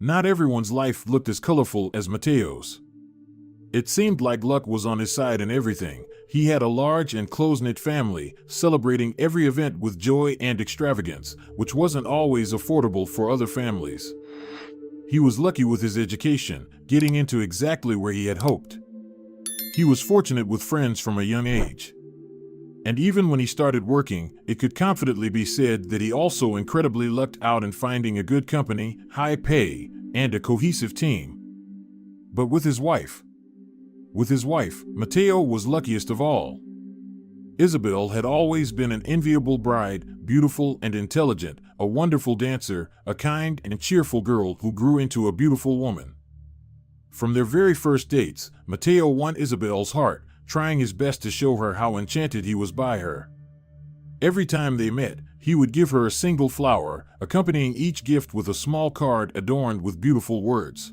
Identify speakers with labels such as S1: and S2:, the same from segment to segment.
S1: Not everyone's life looked as colorful as Mateo's. It seemed like luck was on his side in everything. He had a large and close-knit family, celebrating every event with joy and extravagance, which wasn't always affordable for other families. He was lucky with his education, getting into exactly where he had hoped. He was fortunate with friends from a young age. And even when he started working, it could confidently be said that he also incredibly lucked out in finding a good company, high pay, and a cohesive team. But with his wife, Mateo was luckiest of all. Isabel had always been an enviable bride, beautiful and intelligent, a wonderful dancer, a kind and cheerful girl who grew into a beautiful woman. From their very first dates, Mateo won Isabel's heart, trying his best to show her how enchanted he was by her. Every time they met, he would give her a single flower, accompanying each gift with a small card adorned with beautiful words.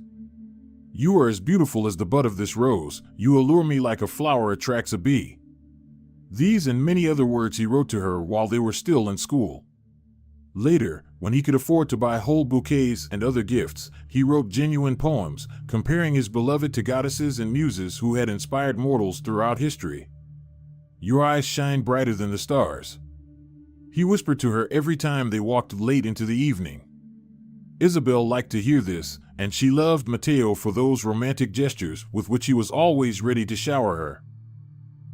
S1: "You are as beautiful as the bud of this rose, you allure me like a flower attracts a bee." These and many other words he wrote to her while they were still in school. Later, when he could afford to buy whole bouquets and other gifts, he wrote genuine poems, comparing his beloved to goddesses and muses who had inspired mortals throughout history. "Your eyes shine brighter than the stars," he whispered to her every time they walked late into the evening. Isabel liked to hear this, and she loved Mateo for those romantic gestures with which he was always ready to shower her.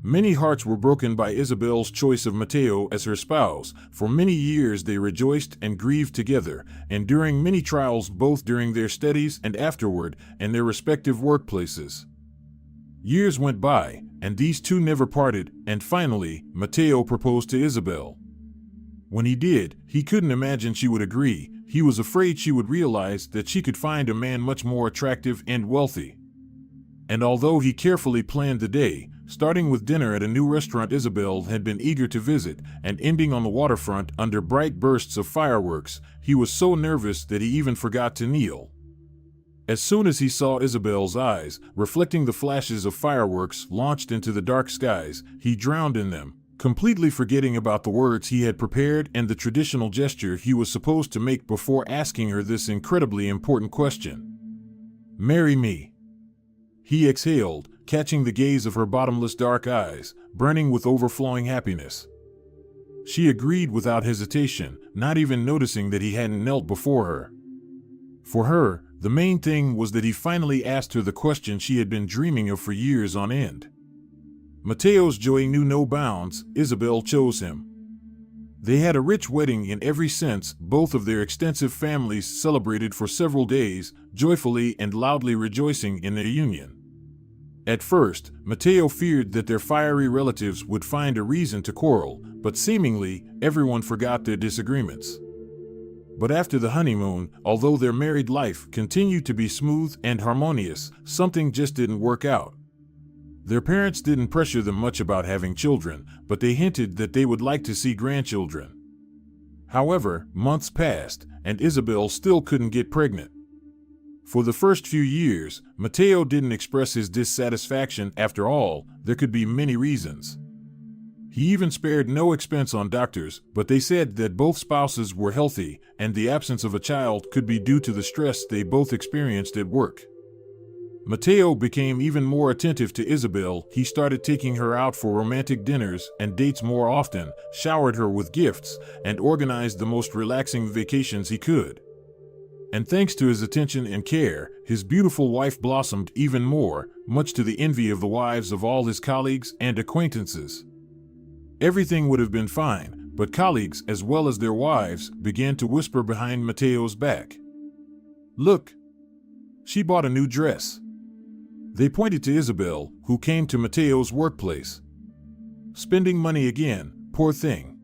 S1: Many hearts were broken by Isabel's choice of Mateo as her spouse. For many years they rejoiced and grieved together, enduring many trials both during their studies and afterward, and their respective workplaces. Years went by, and these two never parted, and finally, Mateo proposed to Isabel. When he did, he couldn't imagine she would agree. He was afraid she would realize that she could find a man much more attractive and wealthy. And although he carefully planned the day, starting with dinner at a new restaurant Isabel had been eager to visit, and ending on the waterfront under bright bursts of fireworks, he was so nervous that he even forgot to kneel. As soon as he saw Isabel's eyes, reflecting the flashes of fireworks launched into the dark skies, he drowned in them, completely forgetting about the words he had prepared and the traditional gesture he was supposed to make before asking her this incredibly important question. "Marry me," he exhaled, catching the gaze of her bottomless dark eyes, burning with overflowing happiness. She agreed without hesitation, not even noticing that he hadn't knelt before her. For her, the main thing was that he finally asked her the question she had been dreaming of for years on end. Mateo's joy knew no bounds. Isabel chose him. They had a rich wedding in every sense. Both of their extensive families celebrated for several days, joyfully and loudly rejoicing in their union. At first, Mateo feared that their fiery relatives would find a reason to quarrel, but seemingly, everyone forgot their disagreements. But after the honeymoon, although their married life continued to be smooth and harmonious, something just didn't work out. Their parents didn't pressure them much about having children, but they hinted that they would like to see grandchildren. However, months passed, and Isabel still couldn't get pregnant. For the first few years, Mateo didn't express his dissatisfaction. After all, there could be many reasons. He even spared no expense on doctors, but they said that both spouses were healthy, and the absence of a child could be due to the stress they both experienced at work. Mateo became even more attentive to Isabel. He started taking her out for romantic dinners and dates more often, showered her with gifts, and organized the most relaxing vacations he could. And thanks to his attention and care, his beautiful wife blossomed even more, much to the envy of the wives of all his colleagues and acquaintances. Everything would have been fine, but colleagues as well as their wives began to whisper behind Mateo's back. "Look, she bought a new dress." They pointed to Isabel, who came to Mateo's workplace. "Spending money again, poor thing.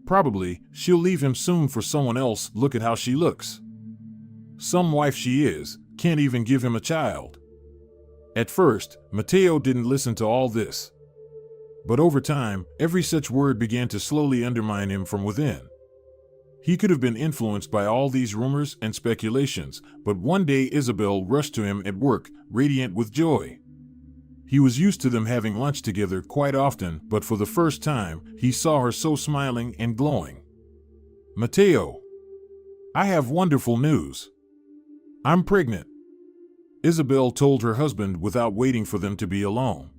S1: Probably, she'll leave him soon for someone else. Look at how she looks. Some wife she is, can't even give him a child." At first, Mateo didn't listen to all this. But over time, every such word began to slowly undermine him from within. He could have been influenced by all these rumors and speculations, but one day Isabel rushed to him at work, radiant with joy. He was used to them having lunch together quite often, but for the first time, he saw her so smiling and glowing. "Mateo, I have wonderful news. I'm pregnant, Isabel told her husband without waiting for them to be alone.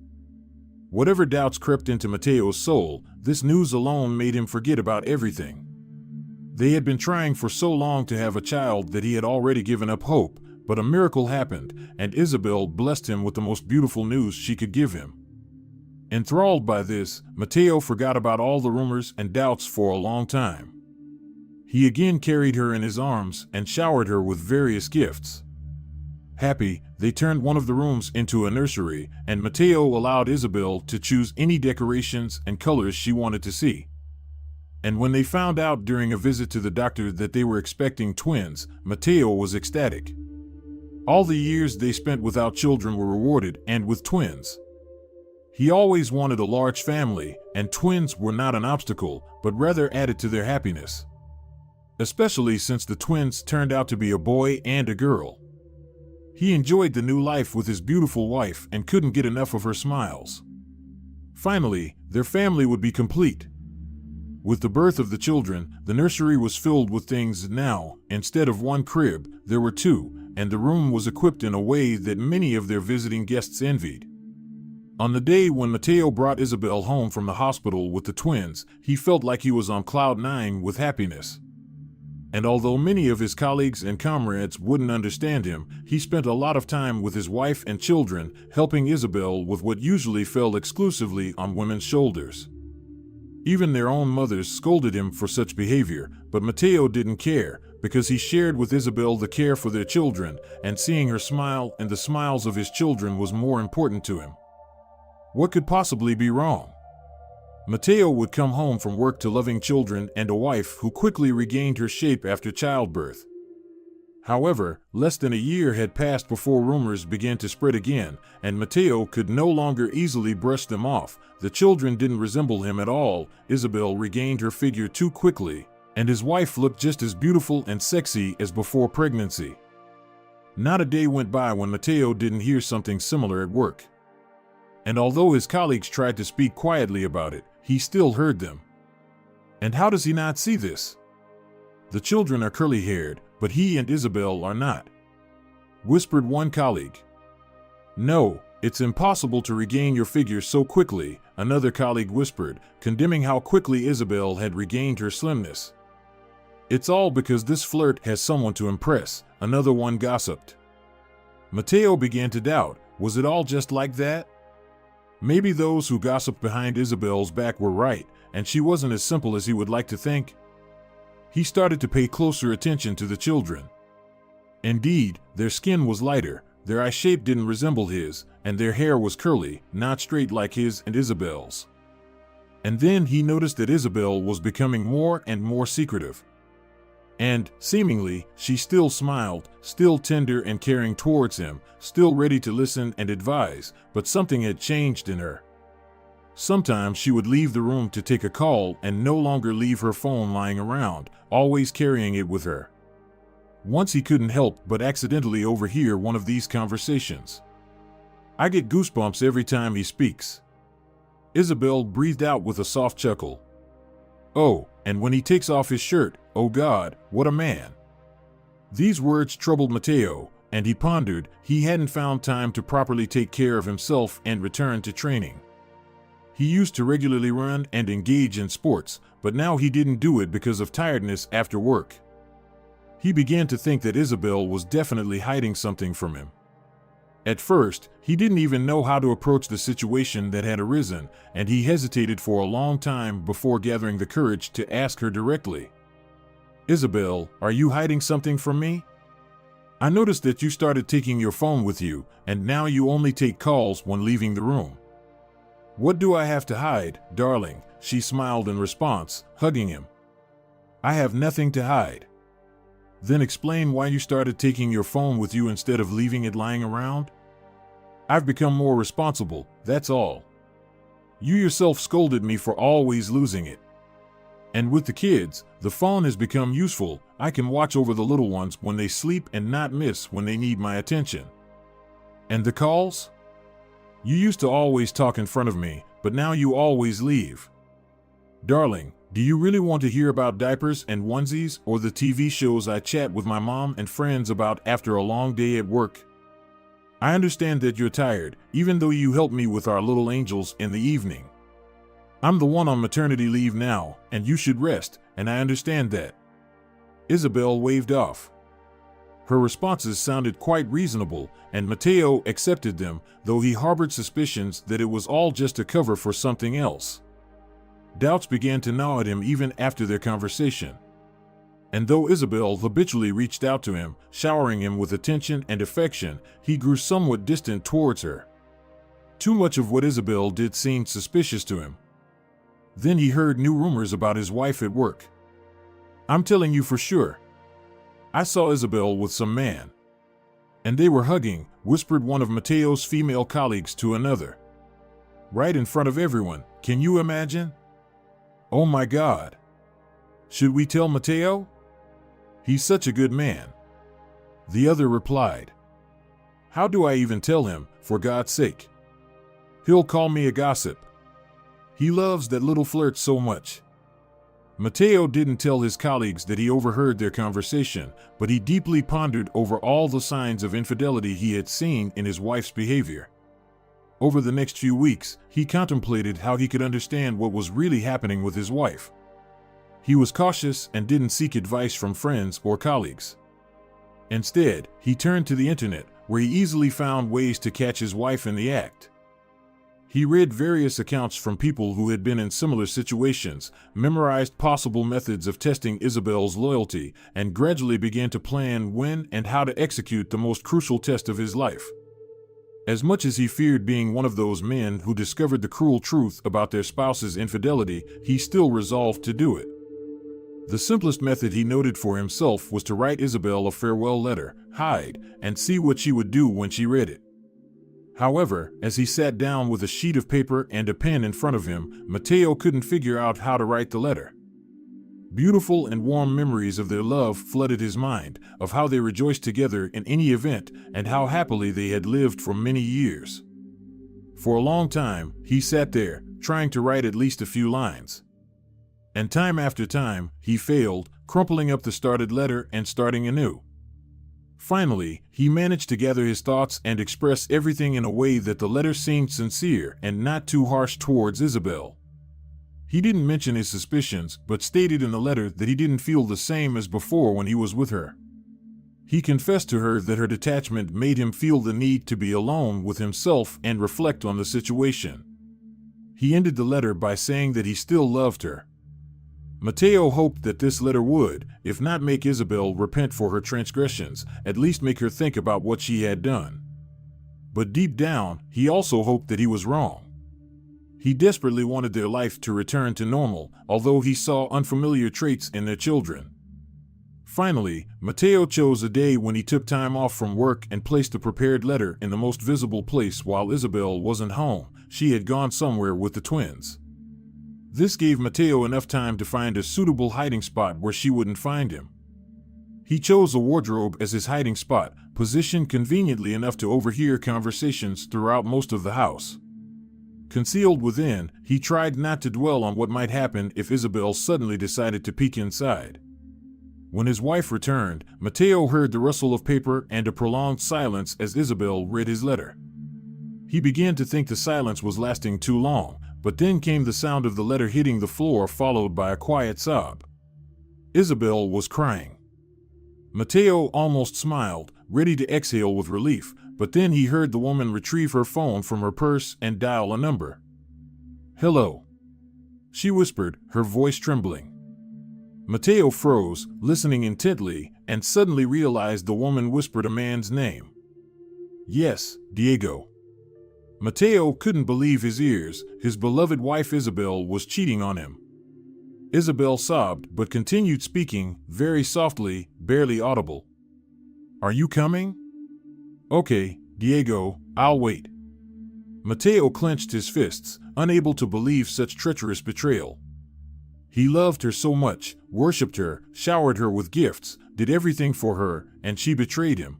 S1: Whatever doubts crept into Mateo's soul, this news alone made him forget about everything. They had been trying for so long to have a child that he had already given up hope, but a miracle happened, and Isabel blessed him with the most beautiful news she could give him. Enthralled by this, Mateo forgot about all the rumors and doubts for a long time. He again carried her in his arms and showered her with various gifts. Happy, they turned one of the rooms into a nursery, and Mateo allowed Isabel to choose any decorations and colors she wanted to see. And when they found out during a visit to the doctor that they were expecting twins, Mateo was ecstatic. All the years they spent without children were rewarded, and with twins. He always wanted a large family, and twins were not an obstacle, but rather added to their happiness. Especially since the twins turned out to be a boy and a girl. He enjoyed the new life with his beautiful wife and couldn't get enough of her smiles. Finally, their family would be complete. With the birth of the children, the nursery was filled with things now. Instead of one crib, there were two, and the room was equipped in a way that many of their visiting guests envied. On the day when Mateo brought Isabel home from the hospital with the twins, he felt like he was on cloud nine with happiness. And although many of his colleagues and comrades wouldn't understand him, he spent a lot of time with his wife and children, helping Isabel with what usually fell exclusively on women's shoulders. Even their own mothers scolded him for such behavior, but Mateo didn't care, because he shared with Isabel the care for their children, and seeing her smile and the smiles of his children was more important to him. What could possibly be wrong? Mateo would come home from work to loving children and a wife who quickly regained her shape after childbirth. However, less than a year had passed before rumors began to spread again, and Mateo could no longer easily brush them off. The children didn't resemble him at all, Isabel regained her figure too quickly, and his wife looked just as beautiful and sexy as before pregnancy. Not a day went by when Mateo didn't hear something similar at work. And although his colleagues tried to speak quietly about it, he still heard them. And how does he not see this? The children are curly-haired, but he and Isabel are not, whispered one colleague. No, it's impossible to regain your figure so quickly, another colleague whispered, condemning how quickly Isabel had regained her slimness. It's all because this flirt has someone to impress, another one gossiped. Mateo began to doubt, was it all just like that? Maybe those who gossiped behind Isabel's back were right, and she wasn't as simple as he would like to think. He started to pay closer attention to the children. Indeed, their skin was lighter, their eye shape didn't resemble his, and their hair was curly, not straight like his and Isabel's. And then he noticed that Isabel was becoming more and more secretive. And, seemingly, she still smiled, still tender and caring towards him, still ready to listen and advise, but something had changed in her. Sometimes she would leave the room to take a call and no longer leave her phone lying around, always carrying it with her. Once he couldn't help but accidentally overhear one of these conversations. I get goosebumps every time he speaks. Isabel breathed out with a soft chuckle. Oh, and when he takes off his shirt, oh God, what a man. These words troubled Mateo, and he pondered he hadn't found time to properly take care of himself and return to training. He used to regularly run and engage in sports, but now he didn't do it because of tiredness after work. He began to think that Isabel was definitely hiding something from him. At first, he didn't even know how to approach the situation that had arisen, and he hesitated for a long time before gathering the courage to ask her directly. Isabel, are you hiding something from me? I noticed that you started taking your phone with you, and now you only take calls when leaving the room. What do I have to hide, darling? She smiled in response, hugging him. I have nothing to hide. Then explain why you started taking your phone with you instead of leaving it lying around? I've become more responsible, that's all. You yourself scolded me for always losing it. And with the kids, the phone has become useful. I can watch over the little ones when they sleep and not miss when they need my attention. And the calls? You used to always talk in front of me, but now you always leave. Darling, Do you really want to hear about diapers and onesies or the TV shows I chat with my mom and friends about after a long day at work? I understand that you're tired, even though you help me with our little angels in the evening. I'm the one on maternity leave now, and you should rest, and I understand that. Isabel waved off. Her responses sounded quite reasonable, and Mateo accepted them, though he harbored suspicions that it was all just a cover for something else. Doubts began to gnaw at him even after their conversation. And though Isabel habitually reached out to him, showering him with attention and affection, he grew somewhat distant towards her. Too much of what Isabel did seemed suspicious to him. Then he heard new rumors about his wife at work. I'm telling you for sure. I saw Isabel with some man. And they were hugging, whispered one of Mateo's female colleagues to another. Right in front of everyone, can you imagine? Oh my God. Should we tell Mateo? He's such a good man. The other replied. How do I even tell him, for God's sake? He'll call me a gossip. He loves that little flirt so much. Mateo didn't tell his colleagues that he overheard their conversation, but he deeply pondered over all the signs of infidelity he had seen in his wife's behavior. Over the next few weeks, he contemplated how he could understand what was really happening with his wife. He was cautious and didn't seek advice from friends or colleagues. Instead, he turned to the internet, where he easily found ways to catch his wife in the act. He read various accounts from people who had been in similar situations, memorized possible methods of testing Isabel's loyalty, and gradually began to plan when and how to execute the most crucial test of his life. As much as he feared being one of those men who discovered the cruel truth about their spouse's infidelity, he still resolved to do it. The simplest method he noted for himself was to write Isabel a farewell letter, hide, and see what she would do when she read it. However, as he sat down with a sheet of paper and a pen in front of him, Mateo couldn't figure out how to write the letter. Beautiful and warm memories of their love flooded his mind, of how they rejoiced together in any event, and how happily they had lived for many years. For a long time, he sat there, trying to write at least a few lines. And time after time, he failed, crumpling up the started letter and starting anew. Finally, he managed to gather his thoughts and express everything in a way that the letter seemed sincere and not too harsh towards Isabel. He didn't mention his suspicions, but stated in the letter that he didn't feel the same as before when he was with her. He confessed to her that her detachment made him feel the need to be alone with himself and reflect on the situation. He ended the letter by saying that he still loved her. Mateo hoped that this letter would, if not make Isabel repent for her transgressions, at least make her think about what she had done. But deep down, he also hoped that he was wrong. He desperately wanted their life to return to normal, although he saw unfamiliar traits in their children. Finally, Mateo chose a day when he took time off from work and placed the prepared letter in the most visible place while Isabel wasn't home. She had gone somewhere with the twins. This gave Mateo enough time to find a suitable hiding spot where she wouldn't find him. He chose a wardrobe as his hiding spot, positioned conveniently enough to overhear conversations throughout most of the house. Concealed within, he tried not to dwell on what might happen if Isabel suddenly decided to peek inside. When his wife returned, Mateo heard the rustle of paper and a prolonged silence as Isabel read his letter. He began to think the silence was lasting too long, but then came the sound of the letter hitting the floor, followed by a quiet sob. Isabel was crying. Mateo almost smiled, ready to exhale with relief, but then he heard the woman retrieve her phone from her purse and dial a number. "Hello," she whispered, her voice trembling. Mateo froze, listening intently, and suddenly realized the woman whispered a man's name. Yes, Diego. Mateo couldn't believe his ears. His beloved wife Isabel was cheating on him. Isabel sobbed, but continued speaking, very softly, barely audible. "Are you coming?" "Okay, Diego, I'll wait." Mateo clenched his fists, unable to believe such treacherous betrayal. He loved her so much, worshipped her, showered her with gifts, did everything for her, and she betrayed him.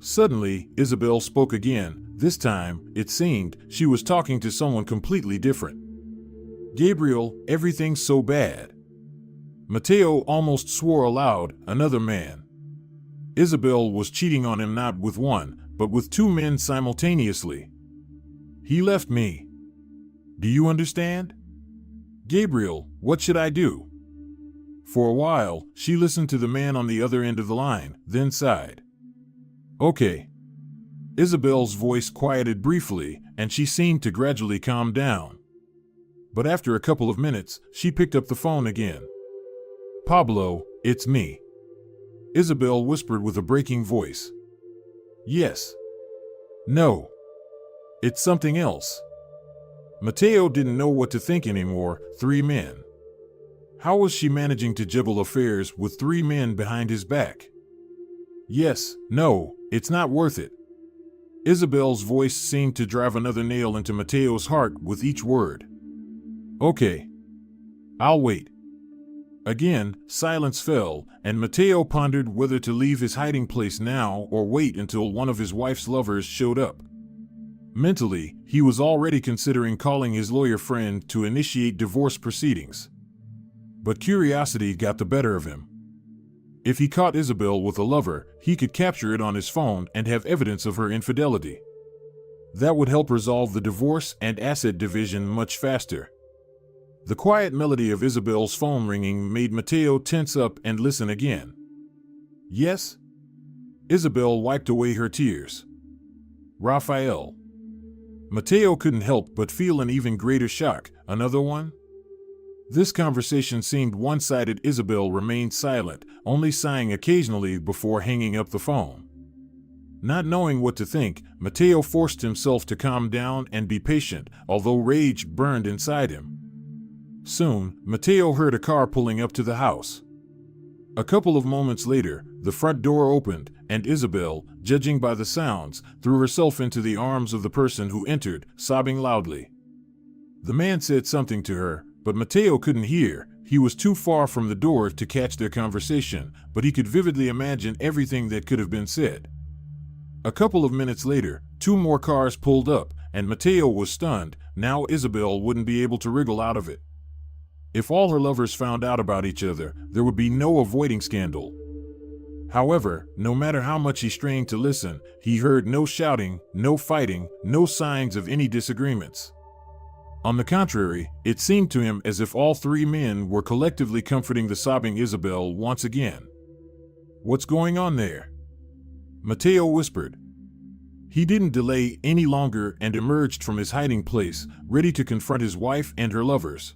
S1: Suddenly, Isabel spoke again. This time, it seemed, she was talking to someone completely different. Gabriel, everything's so bad. Mateo almost swore aloud, another man. Isabel was cheating on him not with one, but with two men simultaneously. He left me. Do you understand? Gabriel, what should I do? For a while, she listened to the man on the other end of the line, then sighed. Okay. Isabel's voice quieted briefly, and she seemed to gradually calm down. But after a couple of minutes, she picked up the phone again. Pablo, it's me. Isabel whispered with a breaking voice. Yes. No. It's something else. Mateo didn't know what to think anymore. 3 men. How was she managing to juggle affairs with 3 men behind his back? Yes, no, it's not worth it. Isabel's voice seemed to drive another nail into Mateo's heart with each word. Okay. I'll wait. Again, silence fell, and Mateo pondered whether to leave his hiding place now or wait until one of his wife's lovers showed up. Mentally, he was already considering calling his lawyer friend to initiate divorce proceedings. But curiosity got the better of him. If he caught Isabel with a lover, he could capture it on his phone and have evidence of her infidelity. That would help resolve the divorce and asset division much faster. The quiet melody of Isabel's phone ringing made Mateo tense up and listen again. Yes? Isabel wiped away her tears. Rafael. Mateo couldn't help but feel an even greater shock. Another one? This conversation seemed one-sided. Isabel remained silent, only sighing occasionally before hanging up the phone. Not knowing what to think, Mateo forced himself to calm down and be patient, although rage burned inside him. Soon, Mateo heard a car pulling up to the house. A couple of moments later, the front door opened, and Isabel, judging by the sounds, threw herself into the arms of the person who entered, sobbing loudly. The man said something to her, but Mateo couldn't hear. He was too far from the door to catch their conversation, but he could vividly imagine everything that could have been said. A couple of minutes later, 2 more cars pulled up, and Mateo was stunned. Now Isabel wouldn't be able to wriggle out of it. If all her lovers found out about each other, there would be no avoiding scandal. However, no matter how much he strained to listen, he heard no shouting, no fighting, no signs of any disagreements. On the contrary, it seemed to him as if all 3 men were collectively comforting the sobbing Isabel once again. What's going on there? Mateo whispered. He didn't delay any longer and emerged from his hiding place, ready to confront his wife and her lovers.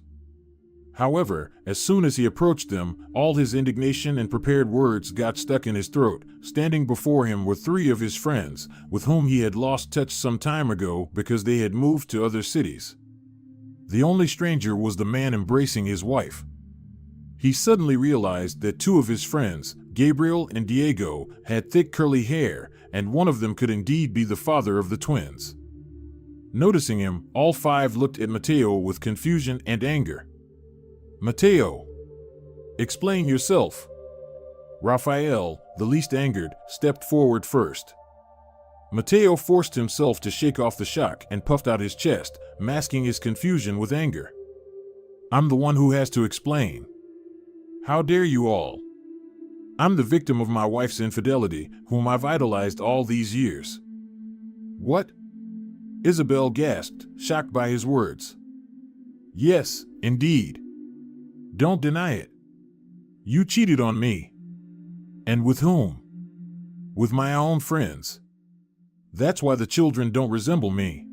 S1: However, as soon as he approached them, all his indignation and prepared words got stuck in his throat. Standing before him were 3 of his friends, with whom he had lost touch some time ago because they had moved to other cities. The only stranger was the man embracing his wife. He suddenly realized that 2 of his friends, Gabriel and Diego, had thick curly hair, and one of them could indeed be the father of the twins. Noticing him, all 5 looked at Mateo with confusion and anger. Mateo, explain yourself. Rafael, the least angered, stepped forward first. Mateo forced himself to shake off the shock and puffed out his chest, masking his confusion with anger. I'm the one who has to explain. How dare you all? I'm the victim of my wife's infidelity, whom I've idolized all these years. What? Isabel gasped, shocked by his words. Yes, indeed. Don't deny it. You cheated on me. And with whom? With my own friends. That's why the children don't resemble me.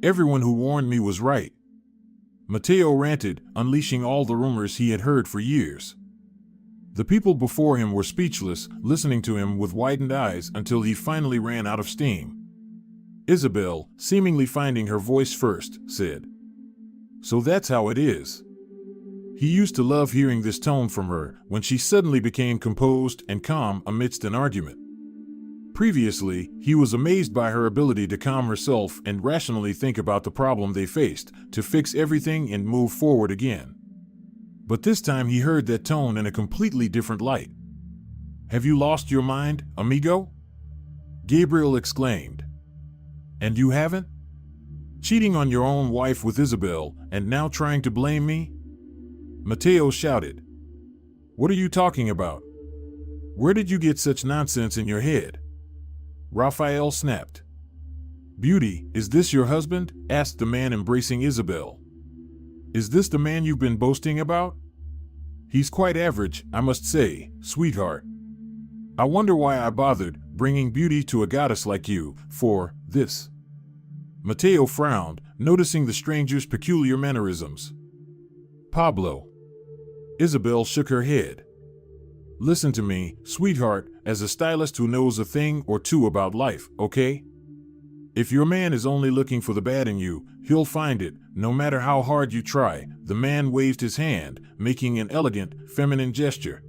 S1: Everyone who warned me was right. Mateo ranted, unleashing all the rumors he had heard for years. The people before him were speechless, listening to him with widened eyes until he finally ran out of steam. Isabel, seemingly finding her voice first, said, "So that's how it is." He used to love hearing this tone from her when she suddenly became composed and calm amidst an argument. Previously, he was amazed by her ability to calm herself and rationally think about the problem they faced, to fix everything and move forward again. But this time he heard that tone in a completely different light. "Have you lost your mind, amigo?" Gabriel exclaimed. "And you haven't?" Cheating on your own wife with Isabel and now trying to blame me? Mateo shouted. What are you talking about? Where did you get such nonsense in your head? Raphael snapped. Beauty, is this your husband? Asked the man embracing Isabel. Is this the man you've been boasting about? He's quite average, I must say, sweetheart. I wonder why I bothered bringing beauty to a goddess like you for this. Mateo frowned, noticing the stranger's peculiar mannerisms. Pablo. Isabel shook her head. Listen to me, sweetheart, as a stylist who knows a thing or two about life, okay? If your man is only looking for the bad in you, he'll find it, no matter how hard you try. The man waved his hand, making an elegant, feminine gesture.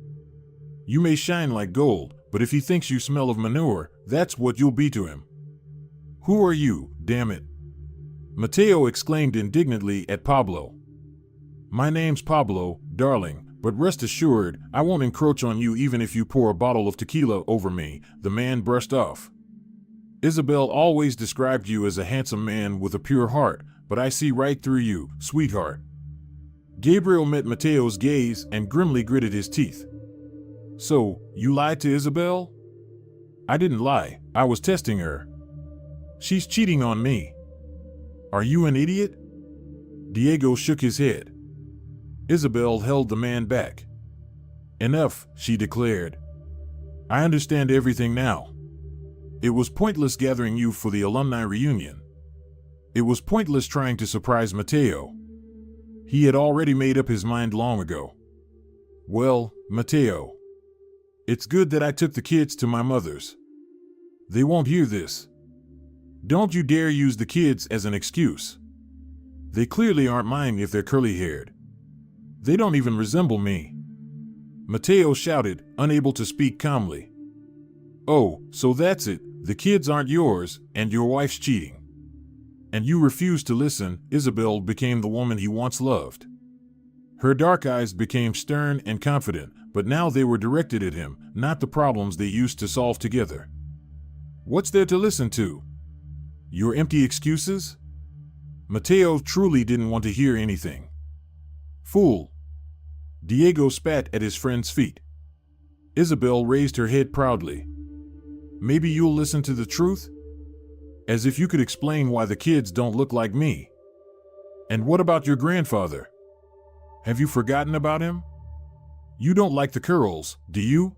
S1: You may shine like gold, but if he thinks you smell of manure, that's what you'll be to him. Who are you, damn it? Mateo exclaimed indignantly at Pablo. My name's Pablo, darling, but rest assured, I won't encroach on you even if you pour a bottle of tequila over me, the man brushed off. Isabel always described you as a handsome man with a pure heart, but I see right through you, sweetheart. Gabriel met Mateo's gaze and grimly gritted his teeth. So, you lied to Isabel? I didn't lie, I was testing her. She's cheating on me. Are you an idiot? Diego shook his head. Isabel held the man back. Enough, she declared. I understand everything now. It was pointless gathering you for the alumni reunion. It was pointless trying to surprise Mateo. He had already made up his mind long ago. Well, Mateo, it's good that I took the kids to my mother's. They won't hear this. Don't you dare use the kids as an excuse. They clearly aren't mine if they're curly-haired. They don't even resemble me. Mateo shouted, unable to speak calmly. Oh, so that's it. The kids aren't yours, and your wife's cheating. And you refuse to listen. Isabel became the woman he once loved. Her dark eyes became stern and confident, but now they were directed at him, not the problems they used to solve together. What's there to listen to? Your empty excuses? Mateo truly didn't want to hear anything. Fool. Diego spat at his friend's feet. Isabel raised her head proudly. Maybe you'll listen to the truth? As if you could explain why the kids don't look like me. And what about your grandfather? Have you forgotten about him? You don't like the curls, do you?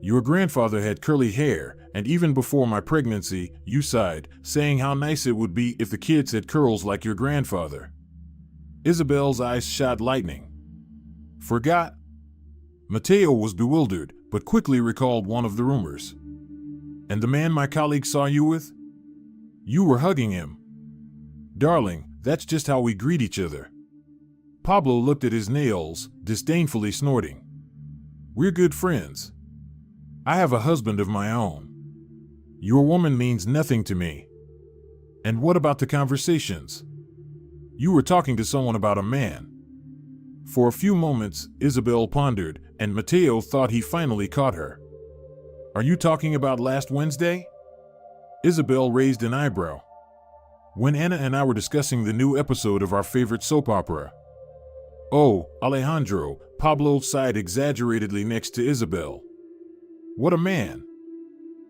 S1: Your grandfather had curly hair, and even before my pregnancy, you sighed, saying how nice it would be if the kids had curls like your grandfather. Isabel's eyes shot lightning. Forgot? Mateo was bewildered, but quickly recalled one of the rumors. And the man my colleague saw you with? You were hugging him. Darling, that's just how we greet each other. Pablo looked at his nails, disdainfully snorting. We're good friends. I have a husband of my own. Your woman means nothing to me. And what about the conversations? You were talking to someone about a man. For a few moments, Isabel pondered, and Mateo thought he finally caught her. Are you talking about last Wednesday? Isabel raised an eyebrow. When Anna and I were discussing the new episode of our favorite soap opera. Oh, Alejandro, Pablo sighed exaggeratedly next to Isabel. What a man.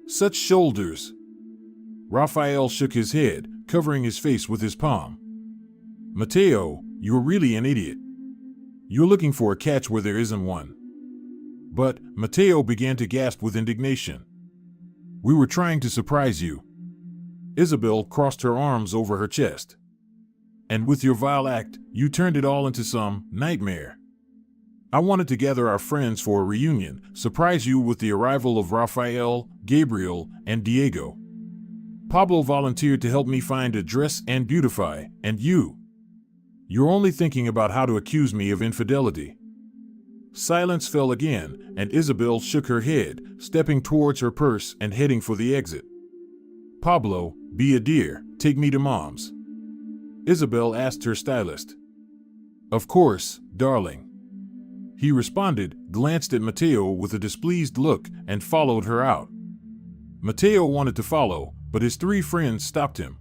S1: Such shoulders. Raphael shook his head, covering his face with his palm. Mateo, you're really an idiot. You're looking for a catch where there isn't one. But Mateo began to gasp with indignation. We were trying to surprise you. Isabel crossed her arms over her chest. And with your vile act, you turned it all into some nightmare. I wanted to gather our friends for a reunion, surprise you with the arrival of Raphael, Gabriel, and Diego. Pablo volunteered to help me find a dress and beautify, and you're only thinking about how to accuse me of infidelity. Silence fell again, and Isabel shook her head, stepping towards her purse and heading for the exit. Pablo, be a dear, take me to Mom's. Isabel asked her stylist. Of course, darling. He responded, glanced at Mateo with a displeased look, and followed her out. Mateo wanted to follow, but his three friends stopped him.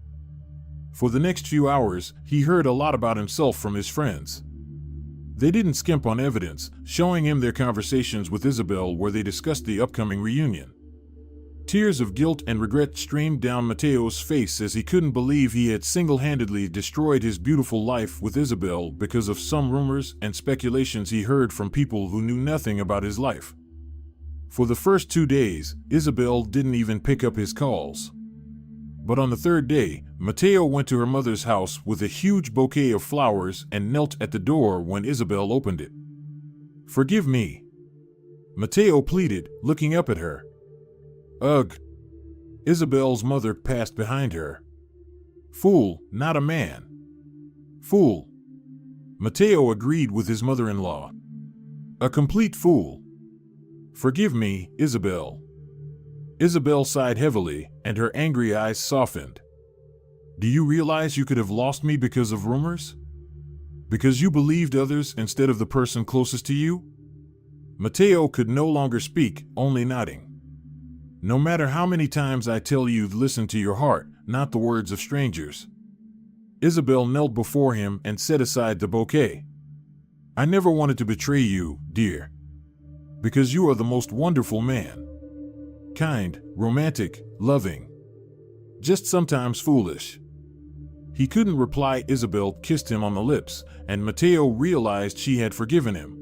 S1: For the next few hours, he heard a lot about himself from his friends. They didn't skimp on evidence, showing him their conversations with Isabel where they discussed the upcoming reunion. Tears of guilt and regret streamed down Mateo's face as he couldn't believe he had single-handedly destroyed his beautiful life with Isabel because of some rumors and speculations he heard from people who knew nothing about his life. For the first 2 days, Isabel didn't even pick up his calls. But on the third day, Mateo went to her mother's house with a huge bouquet of flowers and knelt at the door when Isabel opened it. "Forgive me," Mateo pleaded, looking up at her. "Ugh." Isabel's mother passed behind her. "Fool, not a man." "Fool." Mateo agreed with his mother-in-law. "A complete fool." "Forgive me, Isabel." Isabel sighed heavily, and her angry eyes softened. "Do you realize you could have lost me because of rumors? Because you believed others instead of the person closest to you?" Mateo could no longer speak, only nodding. "No matter how many times I tell you, listen to your heart, not the words of strangers." Isabel knelt before him and set aside the bouquet. "I never wanted to betray you, dear. Because you are the most wonderful man. Kind, romantic, loving. Just sometimes foolish." He couldn't reply. Isabel kissed him on the lips, and Mateo realized she had forgiven him.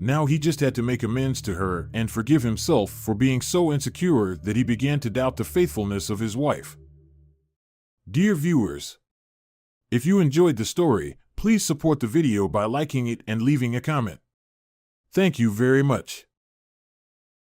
S1: Now he just had to make amends to her and forgive himself for being so insecure that he began to doubt the faithfulness of his wife. Dear viewers, if you enjoyed the story, please support the video by liking it and leaving a comment. Thank you very much.